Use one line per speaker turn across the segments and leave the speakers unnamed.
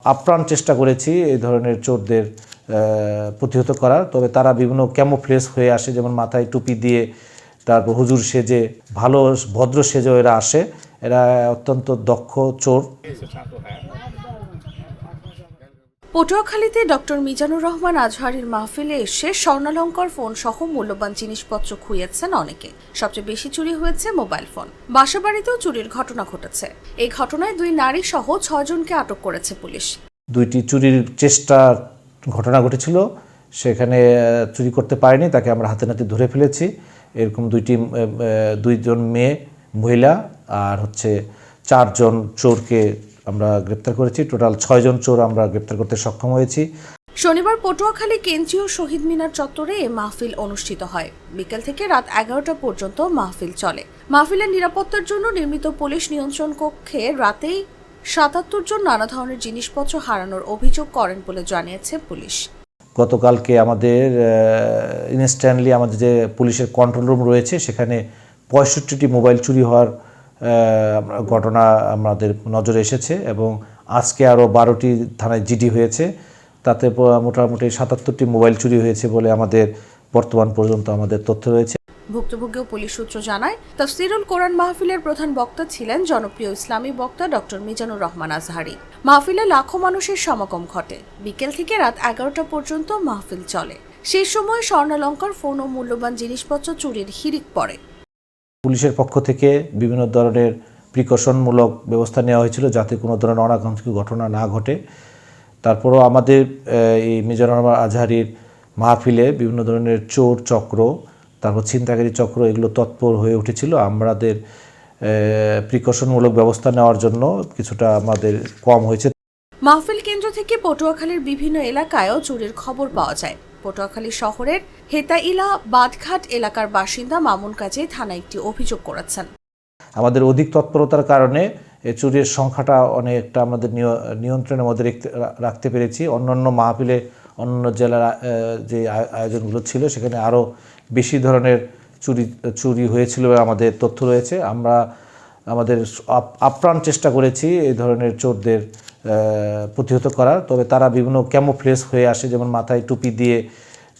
আপ্রাণ চেষ্টা করেছি এই ধরনের চোরদের প্রতিহত করার। তবে তারা বিভিন্ন ক্যামোফ্লেজ হয়ে আসে, যেমন মাথায় টুপি দিয়ে, তারপর হুজুর সেজে, ভালো ভদ্র সেজে এরা আসে। এরা অত্যন্ত দক্ষ চোর।
পটুয়াখালীতে ডক্টর মিজানুর রহমান আজহারীর মাহফিলে এসে স্বর্ণালংকার ফোন সহ মূল্যবান জিনিসপত্র খুইয়েছেন অনেকে। সবচেয়ে বেশি চুরি হয়েছে মোবাইল ফোন। বাসাবাড়িতেও চুরির ঘটনা ঘটেছে। এই ঘটনায় 2 নারী সহ 6 জনকে আটক করেছে পুলিশ।
2টি চুরির চেষ্টার ঘটনা ঘটেছিল, সেখানে চুরি করতে পারেনি, তাকে আমরা হাতে নাতে ধরে ফেলেছি। এরকম 2জন মহিলা আর 4 জন চোরকে আমরা গ্রেপ্তার করেছি। টোটাল 6 জন চোর আমরা গ্রেপ্তার করতে সক্ষম হয়েছি।
শনিবার পটুয়াখালী কেন্দ্রীয় শহীদ মিনার চত্বরে এ মাহফিল অনুষ্ঠিত হয়। বিকেল থেকে রাত 11টা পর্যন্ত মাহফিল চলে। মাহফিলের নিরাপত্তার জন্য নির্মিত পুলিশ নিয়ন্ত্রণ কক্ষে রাতেই 77 জন নানা ধরনের জিনিসপত্র হারানোর অভিযোগ করেন বলে জানিয়েছে পুলিশ।
গতকালকে আমাদের ইনস্ট্যান্টলি আমাদের যে পুলিশের কন্ট্রোল রুম রয়েছে, সেখানে 65টি মোবাইল চুরি হওয়ার ঘটনা আমাদের নজরে এসেছে এবং আজকে আরও 12টি থানায় জিডি হয়েছে। তাতে মোটামুটি 77টি মোবাইল চুরি হয়েছে বলে আমাদের বর্তমান পর্যন্ত আমাদের তথ্য রয়েছে।
ভুক্তভোগী পুলিশ সূত্র জানায়, তাফসিরুল কোরআন মাহফিলের প্রধান বক্তা ছিলেন জনপ্রিয় ইসলামী বক্তা ডক্টর মিজানুর রহমান আজহারী। মাহফিলে লাখো মানুষের সমাগম ঘটে। বিকেল থেকে রাত 11টা পর্যন্ত মাহফিল চলে। সেই সময় স্বর্ণালংকার ফোন ও মূল্যবান জিনিসপত্র চুরির হিড়িক পড়ে।
পুলিশের পক্ষ থেকে বিভিন্ন ধরনের প্রিকশনমূলক ব্যবস্থা নেওয়া হয়েছিল যাতে কোনো ধরনের অনাকাঙ্ক্ষিত ঘটনা না ঘটে। তারপরও আমাদের এই মিজানুর রহমান আজহারীর মাহফিলে বিভিন্ন ধরনের চোর চক্র, তারপর ছিনতাইকারী চক্র, এগুলো তৎপর হয়ে উঠেছিল। আমাদের প্রিকশনমূলক ব্যবস্থা নেওয়ার জন্য কিছুটা আমাদের কম হয়েছে।
মাহফিল কেন্দ্র থেকে পটুয়াখালীর বিভিন্ন এলাকায়ও চুরির খবর পাওয়া যায়। পটুয়াখালী শহরের হেতাইলা বাদঘাট এলাকার বাসিন্দা মামুন কাজী থানায় একটি অভিযোগ করেছেন।
আমাদের অধিক তৎপরতার কারণে এই চুরির সংখ্যাটা অনেকটা আমাদের নিয়ন্ত্রণের মধ্যে রাখতে পেরেছি। অন্যান্য মাহফিলে অন্য জেলার যে আয়োজনগুলো ছিল সেখানে আরও বেশি ধরনের চুরি হয়েছিল আমাদের তথ্য রয়েছে। আমরা আমাদের আপ্রাণ চেষ্টা করেছি এই ধরনের চোরদের প্রতিহত করার। তবে তারা বিভিন্ন ক্যামোফ্লেজ হয়ে আসে, যেমন মাথায় টুপি দিয়ে,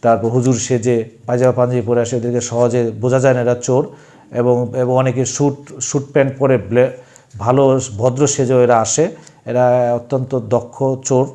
তারপর হুজুর সেজে, পায়জামা পাঞ্জাবি পরে আসে। এদেরকে সহজে বোঝা যায় না এরা চোর। এবং অনেকে স্যুট প্যান্ট পরে ভালো ভদ্র সেজে এরা আসে। এরা অত্যন্ত দক্ষ চোর।